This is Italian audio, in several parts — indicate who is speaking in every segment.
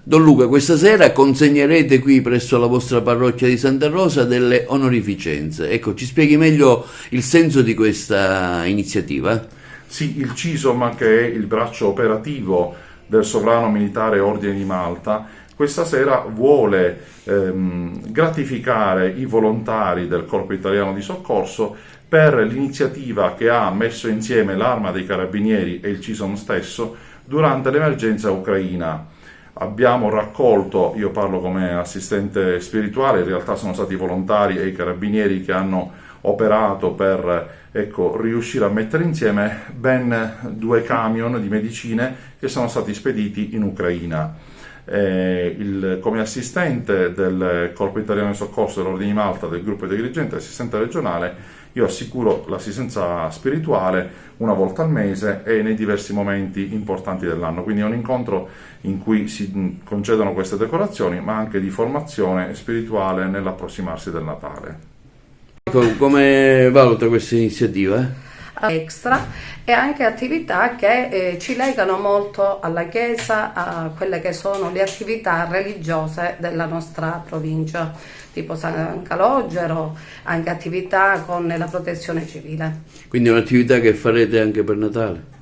Speaker 1: Don Luca, questa sera consegnerete qui presso la vostra parrocchia di Santa Rosa delle onorificenze. Ecco, ci spieghi meglio il senso di questa iniziativa?
Speaker 2: Sì, il CISOM, che è il braccio operativo del Sovrano Militare Ordine di Malta, questa sera vuole gratificare i volontari del Corpo Italiano di Soccorso per l'iniziativa che ha messo insieme l'Arma dei Carabinieri e il CISOM stesso durante l'emergenza ucraina. Abbiamo raccolto, io parlo come assistente spirituale, in realtà sono stati i volontari e i carabinieri che hanno operato per riuscire a mettere insieme ben 2 camion di medicine che sono stati spediti in Ucraina. Come assistente del Corpo Italiano di Soccorso dell'Ordine di Malta, del gruppo dirigente, assistente regionale, io assicuro l'assistenza spirituale una volta al mese e nei diversi momenti importanti dell'anno, quindi è un incontro in cui si concedono queste decorazioni, ma anche di formazione spirituale nell'approssimarsi del Natale.
Speaker 1: Come valuta questa iniziativa?
Speaker 3: Extra e anche attività che ci legano molto alla Chiesa, a quelle che sono le attività religiose della nostra provincia, tipo San Calogero, anche attività con la protezione civile.
Speaker 1: Quindi è un'attività che farete anche per Natale?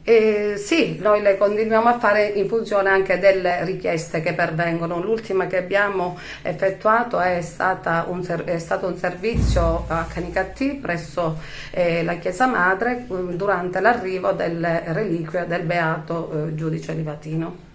Speaker 3: Sì, noi le continuiamo a fare in funzione anche delle richieste che pervengono. L'ultima che abbiamo effettuato è stato un servizio a Canicattì presso la Chiesa Madre durante l'arrivo delle reliquie del Beato Giudice Livatino.